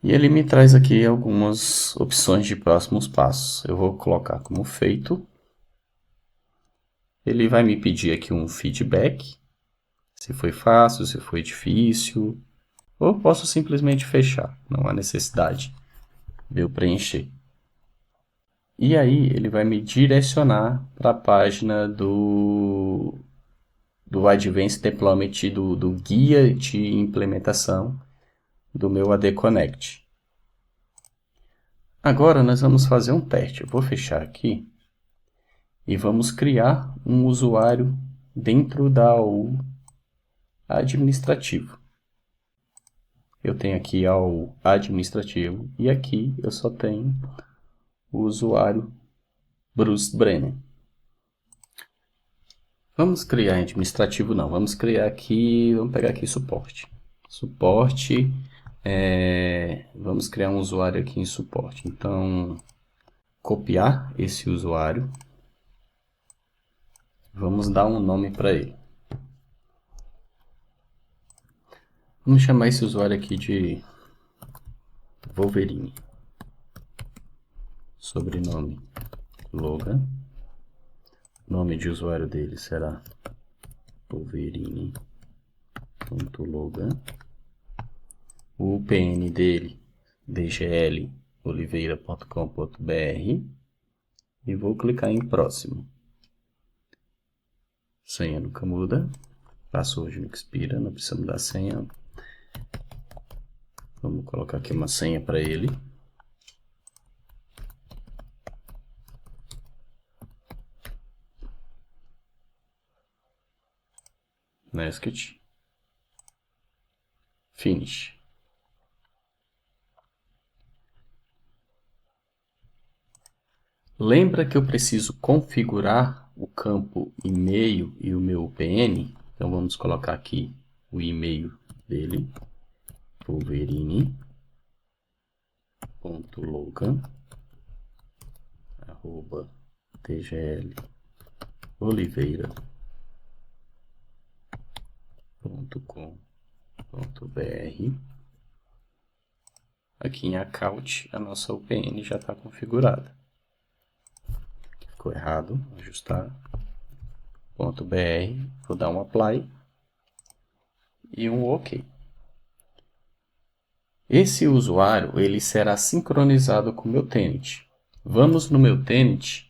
E ele me traz aqui algumas opções de próximos passos. Eu vou colocar como feito. Ele vai me pedir aqui um feedback, se foi fácil, se foi difícil, ou posso simplesmente fechar, não há necessidade de eu preencher. E aí ele vai me direcionar para a página do Advanced Deployment, do guia de implementação do meu AD Connect. Agora nós vamos fazer um teste. Eu vou fechar aqui e vamos criar um usuário dentro da AU administrativo. Eu tenho aqui AU administrativo e aqui eu só tenho o usuário Bruce Brennan. Vamos criar em administrativo não, vamos criar aqui, vamos pegar aqui suporte. Suporte, vamos criar um usuário aqui em suporte. Então, copiar esse usuário, vamos dar um nome para ele. Vamos chamar esse usuário aqui de Wolverine. Sobrenome Logan. Nome de usuário dele será Wolverine.logan. O PN dele, dgloliveira.com.br. E vou clicar em próximo. Senha nunca muda. Password nunca expira, não precisamos da senha. Vamos colocar aqui uma senha para ele. Nesket. Finish. Lembra que eu preciso configurar o campo e-mail e o meu PN? Então vamos colocar aqui o e-mail dele, wolverine.logan@tgloliveira.com.br. Aqui em account a nossa UPN já está configurada. Ficou errado, ajustar. .br, vou dar um apply e um OK. Esse usuário ele será sincronizado com o meu tenant. Vamos no meu tenant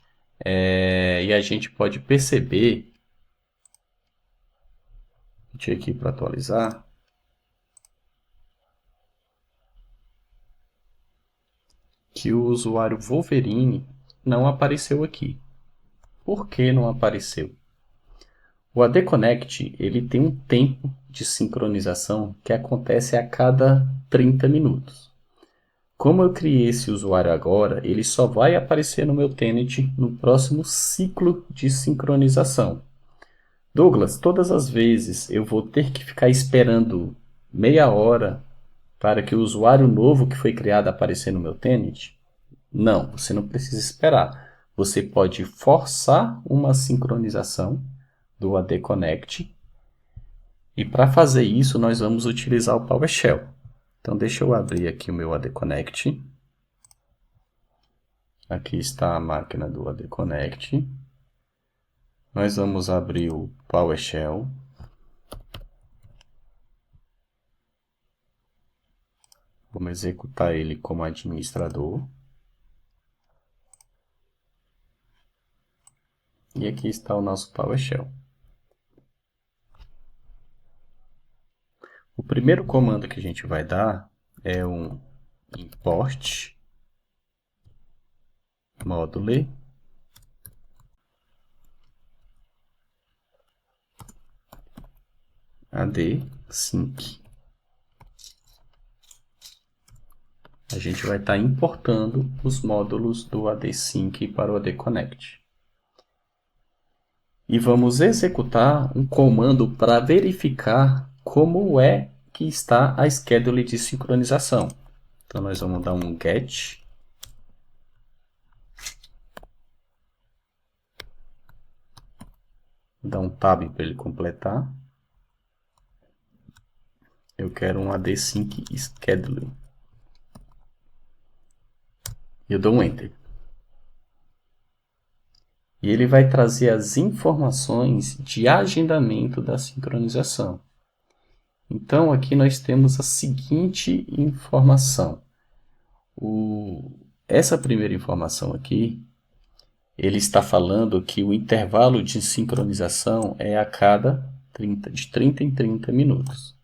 e a gente pode perceber, deixa eu aqui para atualizar, que o usuário Wolverine não apareceu aqui. Por que não apareceu? O AD Connect ele tem um tempo de sincronização que acontece a cada 30 minutos. Como eu criei esse usuário agora, ele só vai aparecer no meu tenant no próximo ciclo de sincronização. Douglas, todas as vezes eu vou ter que ficar esperando meia hora para que o usuário novo que foi criado aparecer no meu tenant? Não, você não precisa esperar. Você pode forçar uma sincronização do AD Connect. E para fazer isso, nós vamos utilizar o PowerShell. Então, deixa eu abrir aqui o meu AD Connect. Aqui está a máquina do AD Connect. Nós vamos abrir o PowerShell. Vamos executar ele como administrador. E aqui está o nosso PowerShell. O primeiro comando que a gente vai dar é um import module AD-Sync. A gente vai estar importando os módulos do AD-Sync para o AD Connect. E vamos executar um comando para verificar como é que está a schedule de sincronização. Então nós vamos dar um get dar um tab para ele completar. Eu quero um AD-Sync schedule. Eu dou um Enter. E ele vai trazer as informações de agendamento da sincronização. Então, aqui nós temos a seguinte informação. Essa primeira informação aqui, ele está falando que o intervalo de sincronização é a cada de 30 em 30 minutos.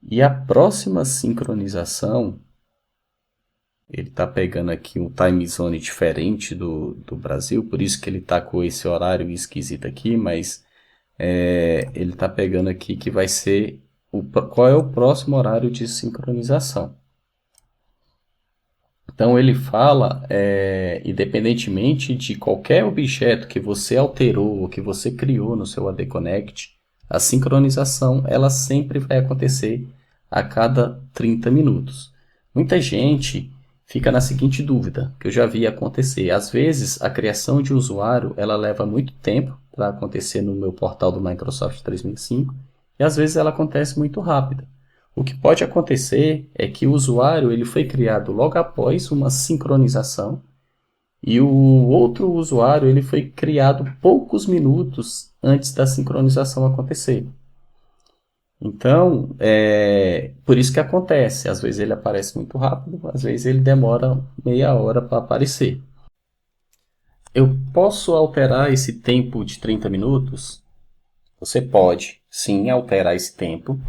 E a próxima sincronização, ele está pegando aqui um time zone diferente do Brasil, por isso que ele está com esse horário esquisito aqui, mas ele está pegando aqui que vai ser qual é o próximo horário de sincronização. Então ele fala, independentemente de qualquer objeto que você alterou ou que você criou no seu AD Connect, a sincronização ela sempre vai acontecer a cada 30 minutos. Muita gente fica na seguinte dúvida, que eu já vi acontecer. Às vezes, a criação de usuário ela leva muito tempo para acontecer no meu portal do Microsoft 365 e às vezes ela acontece muito rápida. O que pode acontecer é que o usuário ele foi criado logo após uma sincronização e o outro usuário ele foi criado poucos minutos antes da sincronização acontecer. Então, por isso que acontece. Às vezes ele aparece muito rápido, às vezes ele demora meia hora para aparecer. Eu posso alterar esse tempo de 30 minutos? Você pode, sim, alterar esse tempo.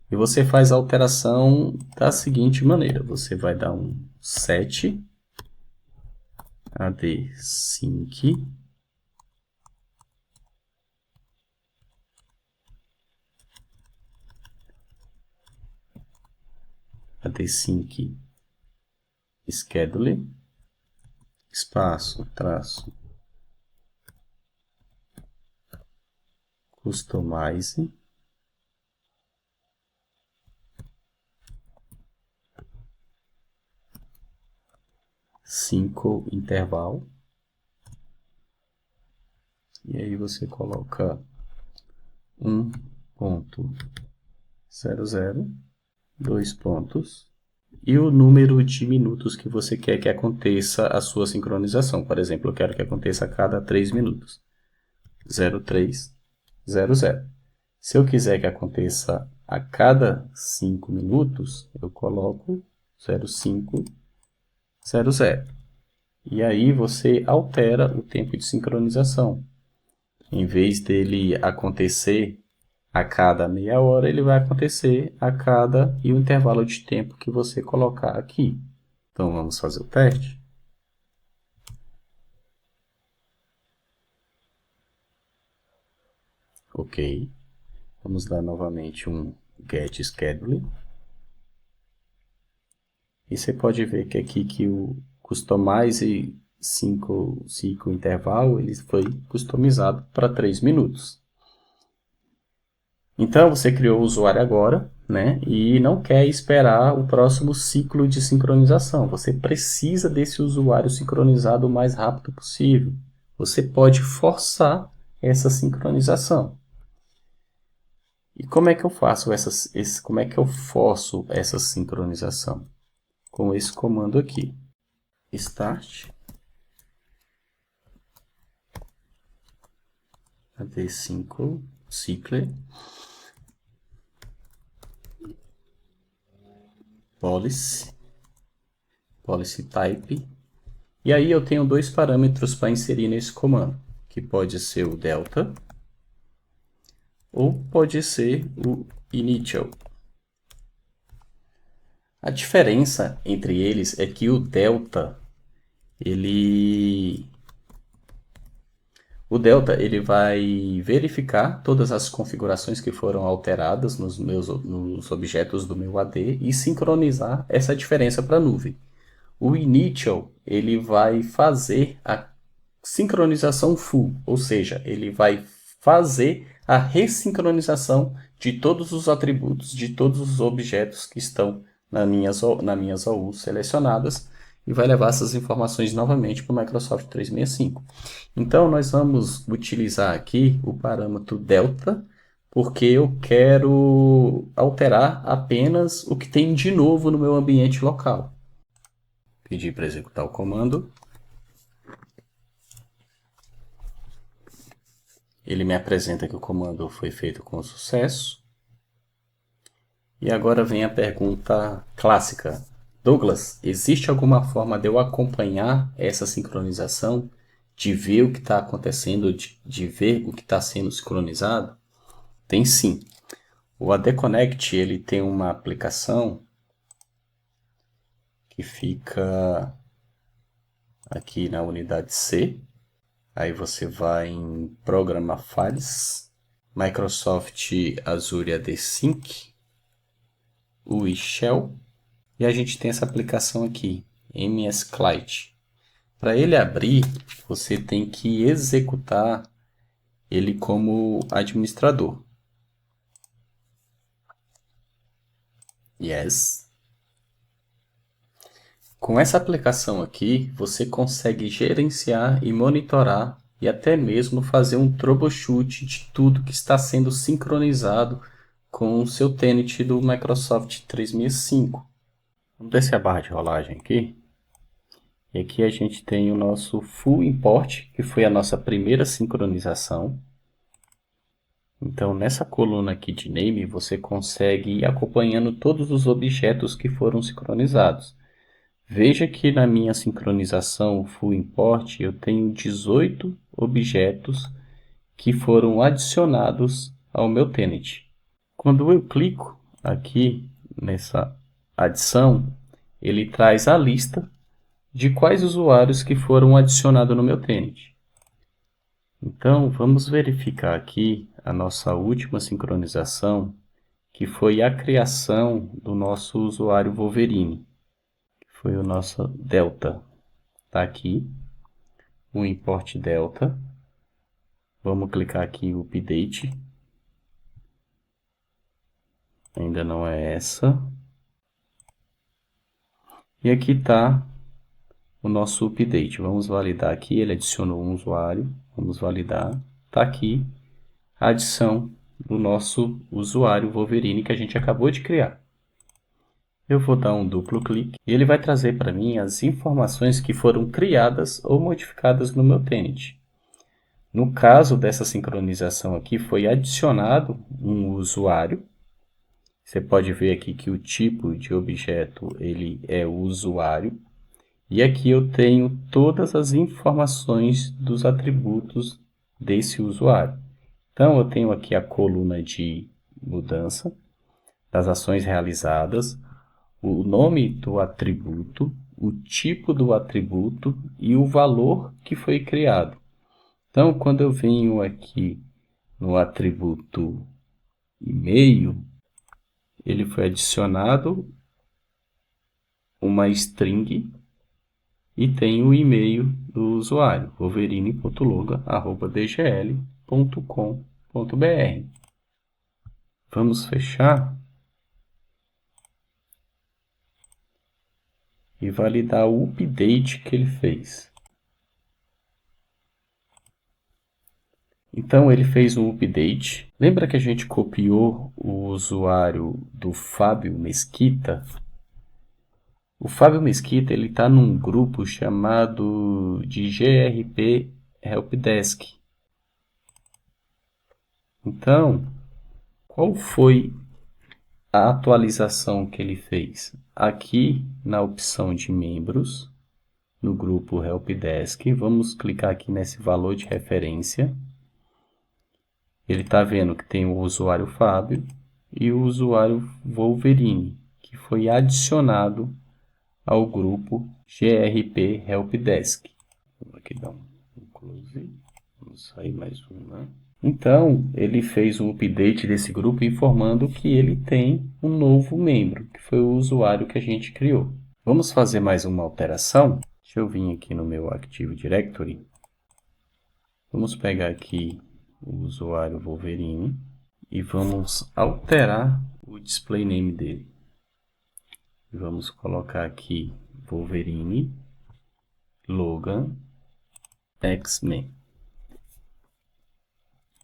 E você faz a alteração da seguinte maneira. Você vai dar um set AD-Sync AD-Sync Schedule espaço, traço, Customize, cinco intervalo, e aí você coloca 1.00, 2 pontos, e o número de minutos que você quer que aconteça a sua sincronização. Por exemplo, eu quero que aconteça a cada 3 minutos. 0300. Se eu quiser que aconteça a cada 5 minutos, eu coloco 0500. E aí você altera o tempo de sincronização. Em vez dele acontecer a cada meia hora, ele vai acontecer a cada e o intervalo de tempo que você colocar aqui. Então vamos fazer o teste. Ok. Vamos dar novamente um get schedule. E você pode ver que aqui que o Customize 5 intervalo ele foi customizado para 3 minutos. Então você criou o usuário agora, né? E não quer esperar o próximo ciclo de sincronização. Você precisa desse usuário sincronizado o mais rápido possível. Você pode forçar essa sincronização. E como é que eu faço como é que eu forço essa sincronização? Com esse comando aqui. Start AD5 cycle policy type. E aí eu tenho dois parâmetros para inserir nesse comando, que pode ser o delta ou pode ser o initial. A diferença entre eles é que o delta ele vai verificar todas as configurações que foram alteradas nos objetos do meu AD e sincronizar essa diferença para a nuvem. O initial ele vai fazer a sincronização full, ou seja, ele vai fazer a ressincronização de todos os atributos, de todos os objetos que estão nas minhas OUs selecionadas e vai levar essas informações novamente para o Microsoft 365. Então, nós vamos utilizar aqui o parâmetro delta, porque eu quero alterar apenas o que tem de novo no meu ambiente local. Pedir para executar o comando. Ele me apresenta que o comando foi feito com sucesso. E agora vem a pergunta clássica. Douglas, existe alguma forma de eu acompanhar essa sincronização? De ver o que está acontecendo, de ver o que está sendo sincronizado? Tem sim. O ADConnect ele tem uma aplicação que fica aqui na unidade C. Aí você vai em Programar Files, Microsoft Azure AD Sync, o Shell, e a gente tem essa aplicação aqui, MS Client. Para ele abrir, você tem que executar ele como administrador. Yes. Com essa aplicação aqui, você consegue gerenciar e monitorar e até mesmo fazer um troubleshoot de tudo que está sendo sincronizado com o seu tenant do Microsoft 365. Vamos descer a barra de rolagem aqui. E aqui a gente tem o nosso Full Import, que foi a nossa primeira sincronização. Então, nessa coluna aqui de Name, você consegue ir acompanhando todos os objetos que foram sincronizados. Veja que na minha sincronização Full Import eu tenho 18 objetos que foram adicionados ao meu tenant. Quando eu clico aqui nessa adição, ele traz a lista de quais usuários que foram adicionados no meu tenant. Então, vamos verificar aqui a nossa última sincronização, que foi a criação do nosso usuário Wolverine. Foi o nosso Delta. Está aqui, o import Delta. Vamos clicar aqui em Update. Ainda não é essa. E aqui está o nosso update. Vamos validar aqui. Ele adicionou um usuário. Vamos validar. Está aqui a adição do nosso usuário Wolverine que a gente acabou de criar. Eu vou dar um duplo clique e ele vai trazer para mim as informações que foram criadas ou modificadas no meu tenant. No caso dessa sincronização aqui, foi adicionado um usuário. Você pode ver aqui que o tipo de objeto ele é o usuário. E aqui eu tenho todas as informações dos atributos desse usuário. Então, eu tenho aqui a coluna de mudança, das ações realizadas, o nome do atributo, o tipo do atributo e o valor que foi criado. Então, quando eu venho aqui no atributo e-mail, ele foi adicionado uma string e tem o e-mail do usuário, wolverine.loga@dgl.com.br. Vamos fechar e validar o update que ele fez. Então ele fez um update. Lembra que a gente copiou o usuário do Fábio Mesquita? O Fábio Mesquita ele está num grupo chamado de GRP Helpdesk. Então, qual foi a atualização que ele fez? Aqui na opção de membros, no grupo Helpdesk, vamos clicar aqui nesse valor de referência. Ele está vendo que tem o usuário Fábio e o usuário Wolverine, que foi adicionado ao grupo GRP Helpdesk. Vou aqui dar um close. Vamos sair mais um, né? Então, ele fez um update desse grupo informando que ele tem um novo membro, que foi o usuário que a gente criou. Vamos fazer mais uma alteração? Deixa eu vir aqui no meu Active Directory. Vamos pegar aqui o usuário Wolverine e vamos alterar o display name dele. Vamos colocar aqui Wolverine Logan X-Men.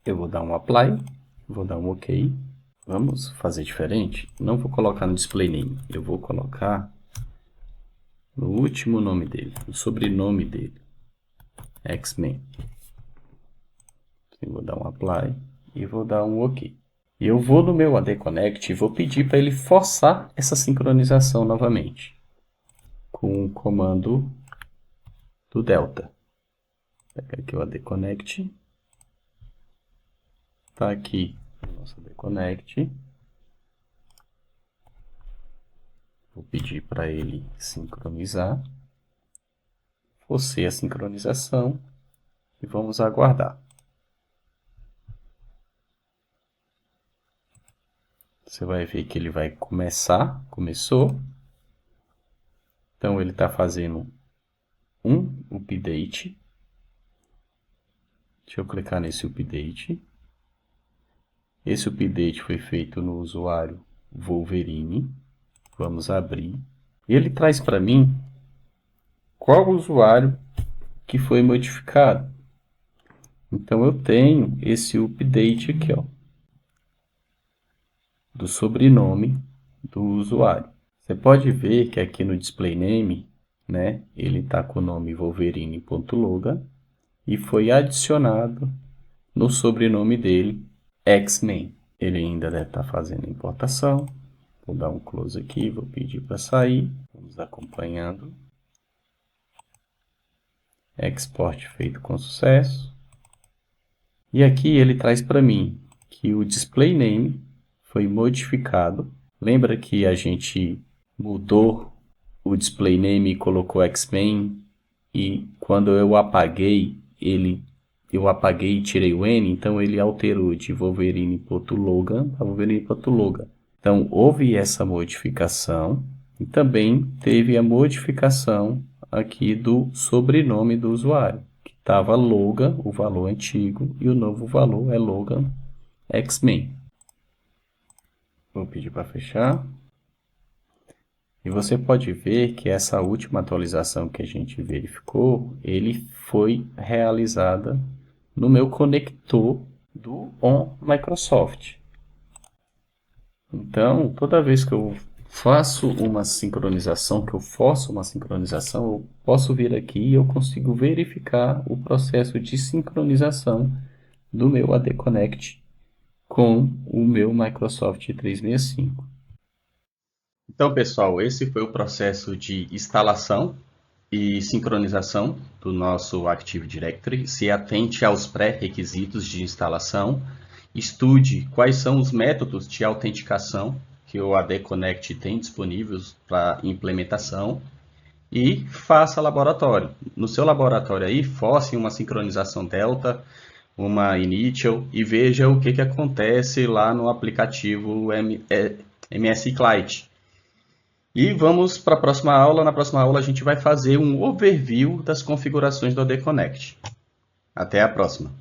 Eu vou dar um apply, vou dar um OK. Vamos fazer diferente? Não vou colocar no display name, eu vou colocar no último nome dele, no sobrenome dele, X-Men. Eu vou dar um apply e vou dar um OK. E eu vou no meu AD Connect e vou pedir para ele forçar essa sincronização novamente, com o comando do Delta. Vou pegar aqui o AD Connect. Está aqui o nosso AD Connect. Vou pedir para ele sincronizar. Forcei a sincronização e vamos aguardar. Você vai ver que ele vai começar, começou. Então ele está fazendo um update. Deixa eu clicar nesse update. Esse update foi feito no usuário Wolverine. Vamos abrir. E ele traz para mim qual usuário que foi modificado. Então eu tenho esse update aqui, ó, do sobrenome do usuário. Você pode ver que aqui no display name, né, ele está com o nome wolverine.logan e foi adicionado no sobrenome dele X-Men. Ele ainda deve estar fazendo a importação. Vou dar um close aqui, vou pedir para sair. Vamos acompanhando. Export feito com sucesso. E aqui ele traz para mim que o display name foi modificado. Lembra que a gente mudou o display name e colocou X-Men, e quando eu apaguei eu apaguei e tirei o N, então ele alterou de Wolverine.logan para Wolverine.logan. Então houve essa modificação e também teve a modificação aqui do sobrenome do usuário, que estava Logan, o valor antigo, e o novo valor é Logan X-Men. Vou pedir para fechar. E você pode ver que essa última atualização que a gente verificou, ele foi realizada no meu conector do On Microsoft. Então, toda vez que eu faço uma sincronização, que eu forço uma sincronização, eu posso vir aqui e eu consigo verificar o processo de sincronização do meu AD Connect com o meu Microsoft 365. Então, pessoal, esse foi o processo de instalação e sincronização do nosso Active Directory. Se atente aos pré-requisitos de instalação, estude quais são os métodos de autenticação que o AD Connect tem disponíveis para implementação e faça laboratório. No seu laboratório aí, force uma sincronização Delta, uma Initial e veja o que acontece lá no aplicativo MS Client. E vamos para a próxima aula. Na próxima aula a gente vai fazer um overview das configurações do AD Connect. Até a próxima.